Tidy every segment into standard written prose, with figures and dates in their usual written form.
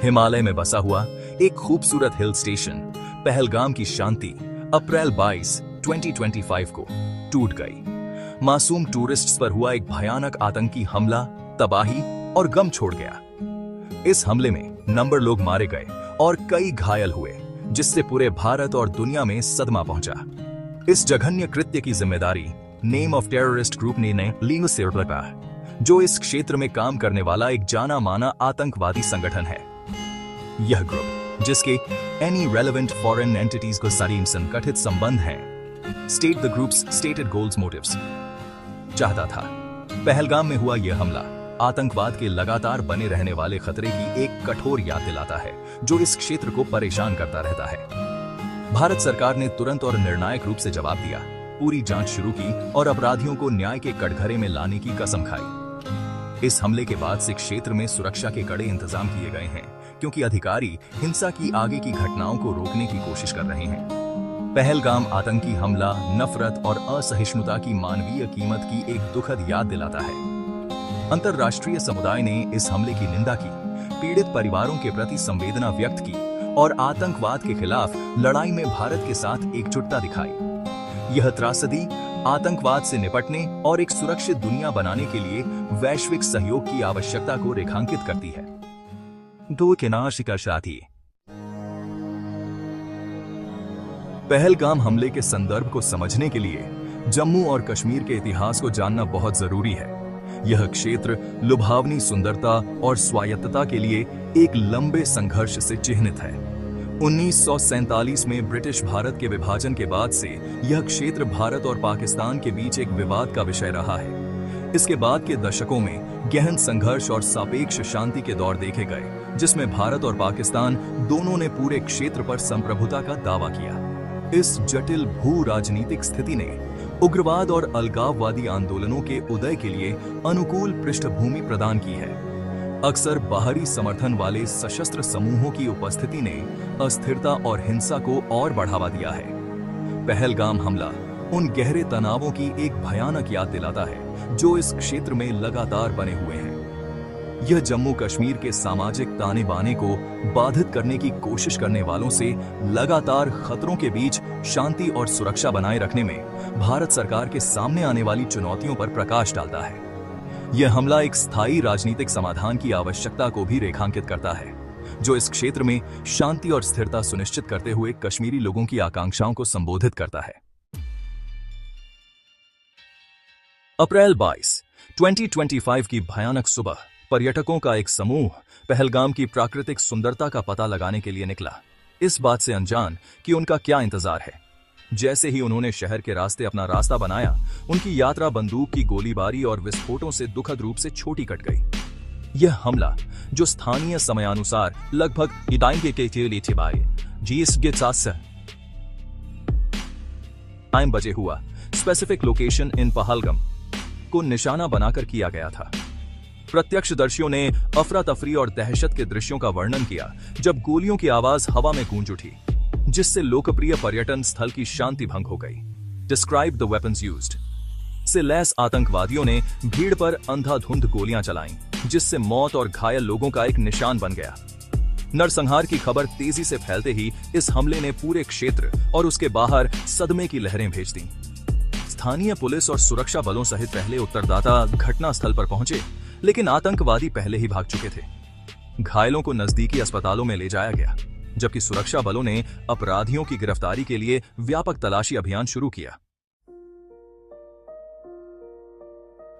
हिमालय में बसा हुआ एक खूबसूरत हिल स्टेशन पहलगाम की शांति अप्रैल 22, 2025 को टूट गई। मासूम टूरिस्ट्स पर हुआ एक भयानक आतंकी हमला तबाही और गम छोड़ गया। इस हमले में नंबर लोग मारे गए और कई घायल हुए, जिससे पूरे भारत और दुनिया में सदमा पहुंचा। इस जघन्य कृत्य की जिम्मेदारी नेम ऑफ टेररिस्ट ग्रुप ने ली से उठाया, जो इस क्षेत्र में काम करने वाला एक जाना माना आतंकवादी संगठन है। यह ग्रुप, जिसके एनी रेलेवेंट फॉरेन एंटिटीज को सारी संगठित संबंध हैं, state the groups stated goals motives, चाहता था। पहलगाम में हुआ यह हमला आतंकवाद के लगातार बने रहने वाले खतरे की एक कठोर याद दिलाता है, जो इस क्षेत्र को परेशान करता रहता है। भारत सरकार ने तुरंत और निर्णायक रूप से जवाब दिया, पूरी जांच शुरू की और अपराधियों को न्याय के कटघरे में लाने की कसम खाई। इस हमले के बाद से क्षेत्र में सुरक्षा के कड़े इंतजाम किए गए हैं, क्योंकि अधिकारी हिंसा की आगे की घटनाओं को रोकने की कोशिश कर रहे हैं। पहलगाम आतंकी हमला नफरत और असहिष्णुता की मानवीय कीमत की एक दुखद याद दिलाता है। अंतर्राष्ट्रीय समुदाय ने इस हमले की निंदा की, पीड़ित परिवारों के प्रति संवेदना व्यक्त की और आतंकवाद के खिलाफ लड़ाई में भारत के साथ एकजुटता दिखाई। यह त्रासदी आतंकवाद से निपटने और एक सुरक्षित दुनिया बनाने के लिए वैश्विक सहयोग की आवश्यकता को रेखांकित करती है। दो किनारे का साथी। पहलगाम हमले के संदर्भ को समझने के लिए जम्मू और कश्मीर के इतिहास को जानना बहुत जरूरी है। यह क्षेत्र लुभावनी सुंदरता और स्वायत्तता के लिए एक लंबे संघर्ष से चिह्नित है। 1947 में ब्रिटिश भारत के विभाजन के बाद से यह क्षेत्र भारत और पाकिस्तान के बीच एक विवाद का विषय रहा है। इसके बाद के दशकों में गहन संघर्ष और सापेक्ष शांति के दौर देखे गए, जिसमें भारत और पाकिस्तान दोनों ने पूरे क्षेत्र पर संप्रभुता का दावा किया। इस जटिल भू राजनीतिक स्थिति ने उग्रवाद और अलगाववादी आंदोलनों के उदय के लिए अनुकूल पृष्ठभूमि प्रदान की है। अक्सर बाहरी समर्थन वाले सशस्त्र समूहों की उपस्थिति ने अस्थिरता और हिंसा को और बढ़ावा दिया है। पहलगाम हमला उन गहरे तनावों की एक भयानक याद दिलाता है, जो इस क्षेत्र में लगातार बने हुए हैं। यह जम्मू कश्मीर के सामाजिक ताने बाने को बाधित करने की कोशिश करने वालों से लगातार खतरों के बीच शांति और सुरक्षा बनाए रखने में भारत सरकार के सामने आने वाली चुनौतियों पर प्रकाश डालता है। यह हमला एक स्थायी राजनीतिक समाधान की आवश्यकता को भी रेखांकित करता है, जो इस क्षेत्र में शांति और स्थिरता सुनिश्चित करते हुए कश्मीरी लोगों की आकांक्षाओं को संबोधित करता है। अप्रैल 22, 2025 की भयानक सुबह पर्यटकों का एक समूह पहलगाम की प्राकृतिक सुंदरता का पता लगाने के लिए निकला, इस बात से अनजान कि उनका क्या इंतजार है। जैसे ही उन्होंने शहर के रास्ते अपना रास्ता बनाया, उनकी यात्रा बंदूक की गोलीबारी और विस्फोटों से दुखद रूप से छोटी कट गई। यह हमला, जो स्थानीय समयानुसार लगभग 9 बजे हुआ, स्पेसिफिक लोकेशन इन पहलगाम को निशाना बनाकर किया गया था। प्रत्यक्षदर्शियों ने अफरा तफरी और दहशत के दृश्यों का वर्णन किया, जब गोलियों की आवाज हवा में गूंज उठी, जिससे लोकप्रिय पर्यटन स्थल की शांति भंग हो गई। डिस्क्राइब द वेपन्स यूज्ड से लैस आतंकवादियों ने भीड़ पर अंधाधुंध गोलियां चलाईं, जिससे मौत और घायल लोगों का एक निशान बन गया। नरसंहार की खबर तेजी से फैलते ही इस हमले ने पूरे क्षेत्र और उसके बाहर सदमे की लहरें भेज दी। स्थानीय पुलिस और सुरक्षा बलों सहित पहले उत्तरदाता घटनास्थल पर पहुंचे, लेकिन आतंकवादी पहले ही भाग चुके थे। घायलों को नजदीकी अस्पतालों में ले जाया गया, जबकि सुरक्षा बलों ने अपराधियों की गिरफ्तारी के लिए व्यापक तलाशी अभियान शुरू किया।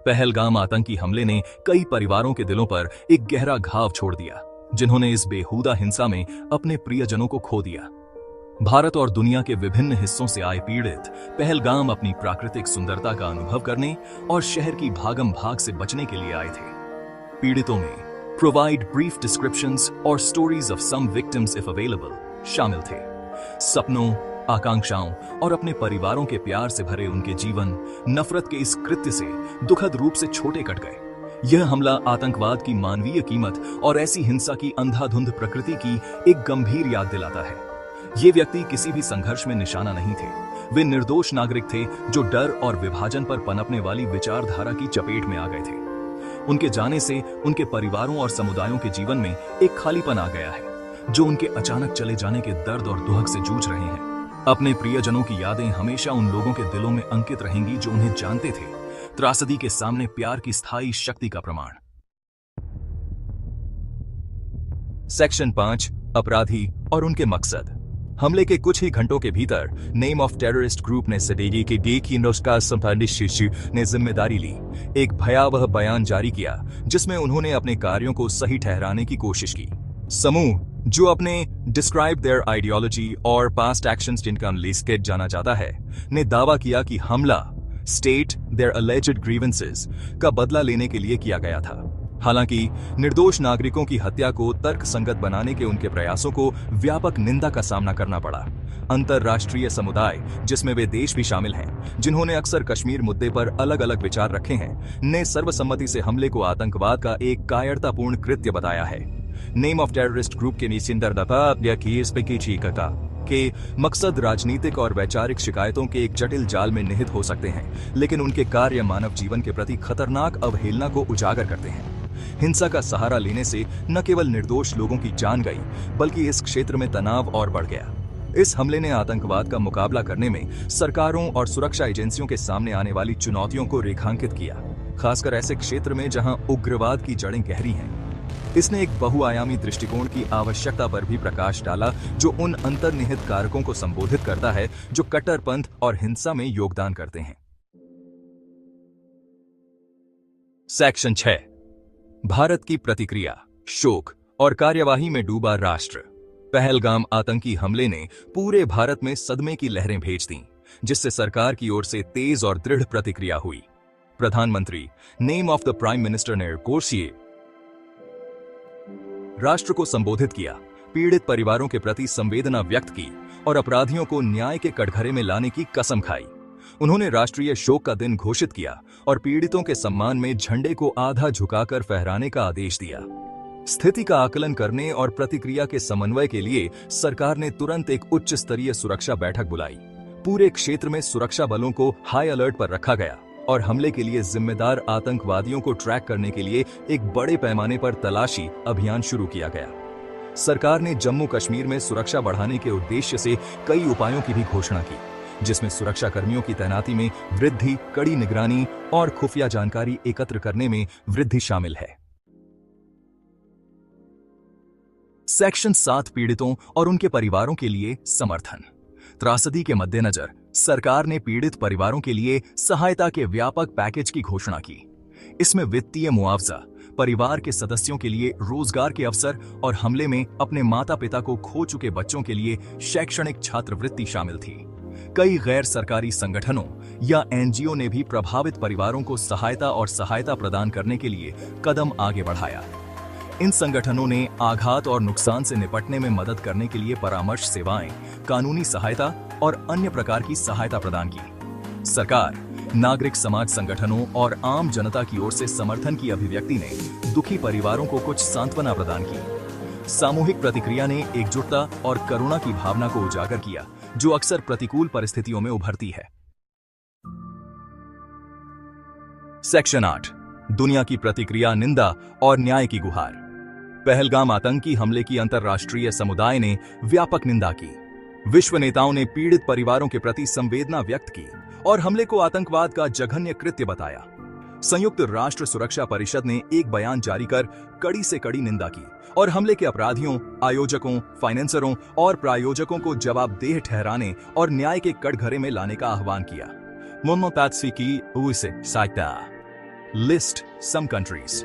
पहलगाम आतंकी हमले ने कई परिवारों के दिलों पर एक गहरा घाव छोड़ दिया, जिन्होंने इस बेहुदा हिंसा में अपने प्रियजनों को खो दिया। भारत और दुनिया के विभिन्न हिस्सों से आए पीड़ित पहलगाम अपनी प्राकृतिक सुंदरता का अनुभव करने और शहर की भागम भाग से बचने के लिए आए थे। पीड़ितों में प्रोवाइड ब्रीफ डिस्क्रिप्शंस और stories of some victims if available शामिल थे। सपनों, आकांक्षाओं और अपने परिवारों के प्यार से भरे उनके जीवन नफरत के इस कृत्य से दुखद रूप से छोटे कट गए। यह हमला आतंकवाद की मानवीय कीमत और ऐसी हिंसा की अंधाधुंध प्रकृति की एक गंभीर याद दिलाता है। ये व्यक्ति किसी भी संघर्ष में निशाना नहीं थे। वे निर्दोष नागरिक थे, जो डर और विभाजन पर पनपने वाली विचारधारा की चपेट में आ गए थे। उनके जाने से उनके परिवारों और समुदायों के जीवन में एक खालीपन आ गया है, जो उनके अचानक चले जाने के दर्द और दुहक से जूझ रहे हैं। अपने प्रियजनों की यादें हमेशा उन लोगों के दिलों में अंकित रहेंगी जो उन्हें जानते थे, त्रासदी के सामने प्यार की स्थायी शक्ति का प्रमाण। सेक्शन 5, अपराधी और उनके मकसद। हमले के कुछ ही घंटों के भीतर नेम ऑफ टेररिस्ट ग्रुप ने सडेगी के डी की नुस्खा संबंधित शिशु ने जिम्मेदारी ली, एक भयावह बयान जारी किया जिसमें उन्होंने अपने कार्यों को सही ठहराने की कोशिश की। समूह जो अपने डिस्क्राइब देयर आइडियोलॉजी और पास्ट एक्शंस जिनका लिस्ट जाना जाता है, ने दावा किया कि हमला स्टेट देयर अलेज्ड ग्रीवेंसेस का बदला लेने के लिए किया गया था। हालांकि निर्दोष नागरिकों की हत्या को तर्कसंगत बनाने के उनके प्रयासों को व्यापक निंदा का सामना करना पड़ा। अंतरराष्ट्रीय समुदाय, जिसमें वे देश भी शामिल हैं जिन्होंने अक्सर कश्मीर मुद्दे पर अलग अलग विचार रखे हैं, ने सर्वसम्मति से हमले को आतंकवाद का एक कायरतापूर्ण कृत्य बताया है। नेम ऑफ टेररिस्ट ग्रुप के के मकसद राजनीतिक और वैचारिक शिकायतों के एक जटिल जाल में निहित हो सकते हैं, लेकिन उनके कार्य मानव जीवन के प्रति खतरनाक अवहेलना को उजागर करते हैं। हिंसा का सहारा लेने से न केवल निर्दोष लोगों की जान गई, बल्कि इस क्षेत्र में तनाव और बढ़ गया। इस हमले ने आतंकवाद का मुकाबला करने में सरकारों और सुरक्षा एजेंसियों के सामने आने वाली चुनौतियों को रेखांकित किया, खासकर ऐसे क्षेत्र में जहां उग्रवाद की जड़ें गहरी हैं। इसने एक बहुआयामी दृष्टिकोण की आवश्यकता पर भी प्रकाश डाला, जो उन अंतर्निहित कारकों को संबोधित करता है जो कट्टरपंथ और हिंसा में योगदान करते हैं। सेक्शन 6, भारत की प्रतिक्रिया, शोक और कार्यवाही में डूबा राष्ट्र। पहलगाम आतंकी हमले ने पूरे भारत में सदमे की लहरें भेज दीं, जिससे सरकार की ओर से तेज और दृढ़ प्रतिक्रिया हुई। प्रधानमंत्री name of the prime minister ने कोर्सिए राष्ट्र को संबोधित किया, पीड़ित परिवारों के प्रति संवेदना व्यक्त की और अपराधियों को न्याय के कटघरे में लाने की कसम खाई। उन्होंने राष्ट्रीय शोक का दिन घोषित किया और पीड़ितों के सम्मान में झंडे को आधा झुकाकर फहराने का आदेश दिया। स्थिति का आकलन करने और प्रतिक्रिया के समन्वय के लिए सरकार ने तुरंत एक उच्च स्तरीय सुरक्षा बैठक बुलाई। पूरे क्षेत्र में सुरक्षा बलों को हाई अलर्ट पर रखा गया और हमले के लिए जिम्मेदार आतंकवादियों को ट्रैक करने के लिए एक बड़े पैमाने पर तलाशी अभियान शुरू किया गया। सरकार ने जम्मू कश्मीर में सुरक्षा बढ़ाने के उद्देश्य से कई उपायों की भी घोषणा की, जिसमें सुरक्षा कर्मियों की तैनाती में वृद्धि, कड़ी निगरानी और खुफिया जानकारी एकत्र करने में वृद्धि शामिल है। सेक्शन 7, पीड़ितों और उनके परिवारों के लिए समर्थन। त्रासदी के मद्देनजर सरकार ने पीड़ित परिवारों के लिए सहायता के व्यापक पैकेज की घोषणा की। इसमें वित्तीय मुआवजा, परिवार के सदस्यों के लिए रोजगार के अवसर और हमले में अपने माता पिता को खो चुके बच्चों के लिए शैक्षणिक छात्रवृत्ति शामिल थी। कई गैर सरकारी संगठनों या एनजीओ ने भी प्रभावित परिवारों को सहायता प्रदान करने के लिए कदम आगे बढ़ाया। इन संगठनों ने आघात और नुकसान से निपटने में मदद करने के लिए परामर्श सेवाएं, कानूनी सहायता और अन्य प्रकार की सहायता प्रदान की। सरकार, नागरिक समाज संगठनों और आम जनता की ओर से समर्थन की अभिव्यक्ति ने दुखी परिवारों को कुछ सांत्वना प्रदान की। सामूहिक प्रतिक्रिया ने एकजुटता और करुणा की भावना को उजागर किया, जो अक्सर प्रतिकूल परिस्थितियों में उभरती है। सेक्शन 8, दुनिया की प्रतिक्रिया, निंदा और न्याय की गुहार। पहलगाम आतंकी हमले की अंतर्राष्ट्रीय समुदाय ने व्यापक निंदा की। विश्व नेताओं ने पीड़ित परिवारों के प्रति संवेदना व्यक्त की और हमले को आतंकवाद का जघन्य कृत्य बताया। संयुक्त राष्ट्र सुरक्षा परिषद ने एक बयान जारी कर कड़ी से कड़ी निंदा की और हमले के अपराधियों, आयोजकों, फाइनेंसरों और प्रायोजकों को जवाबदेह ठहराने और न्याय के कटघरे में लाने का आह्वान किया। लिस्ट सम कंट्रीज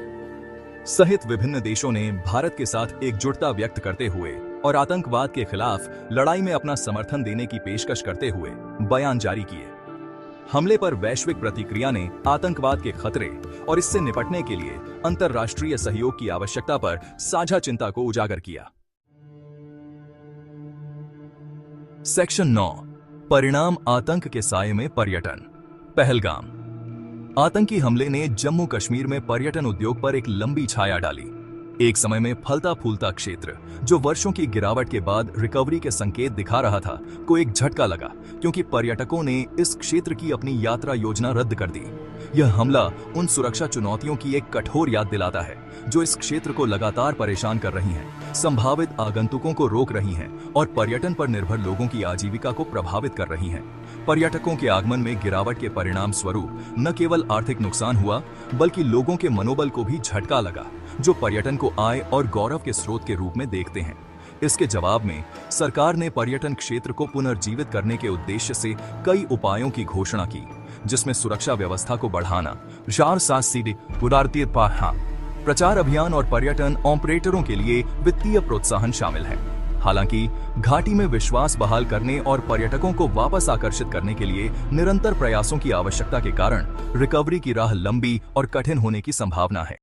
सहित विभिन्न देशों ने भारत के साथ एकजुटता व्यक्त करते हुए और आतंकवाद के खिलाफ लड़ाई में अपना समर्थन देने की पेशकश करते हुए बयान जारी किए। हमले पर वैश्विक प्रतिक्रिया ने आतंकवाद के खतरे और इससे निपटने के लिए अंतर्राष्ट्रीय सहयोग की आवश्यकता पर साझा चिंता को उजागर किया। सेक्शन 9, परिणाम, आतंक के साये में पर्यटन। पहलगाम आतंकी हमले ने जम्मू कश्मीर में पर्यटन उद्योग पर एक लंबी छाया डाली। एक समय में फलता फूलता क्षेत्र, जो वर्षों की गिरावट के बाद रिकवरी के संकेत दिखा रहा था, को एक झटका लगा क्योंकि पर्यटकों ने इस क्षेत्र की अपनी यात्रा योजना रद्द कर दी। यह हमला उन सुरक्षा चुनौतियों की एक कठोर याद दिलाता है जो इस क्षेत्र को लगातार परेशान कर रही हैं, संभावित आगंतुकों को रोक रही हैं और पर्यटन पर निर्भर लोगों की आजीविका को प्रभावित कर रही हैं। पर्यटकों के आगमन में गिरावट के परिणाम स्वरूप न केवल आर्थिक नुकसान हुआ, बल्कि लोगों के मनोबल को भी झटका लगा, जो पर्यटन को आय और गौरव के स्रोत के रूप में देखते हैं। इसके जवाब में सरकार ने पर्यटन क्षेत्र को पुनर्जीवित करने के उद्देश्य से कई उपायों की घोषणा की, जिसमें सुरक्षा व्यवस्था को बढ़ाना, प्रचार अभियान और पर्यटन ऑपरेटरों के लिए वित्तीय प्रोत्साहन शामिल है। हालांकि घाटी में विश्वास बहाल करने और पर्यटकों को वापस आकर्षित करने के लिए निरंतर प्रयासों की आवश्यकता के कारण रिकवरी की राह लंबी और कठिन होने की संभावना है।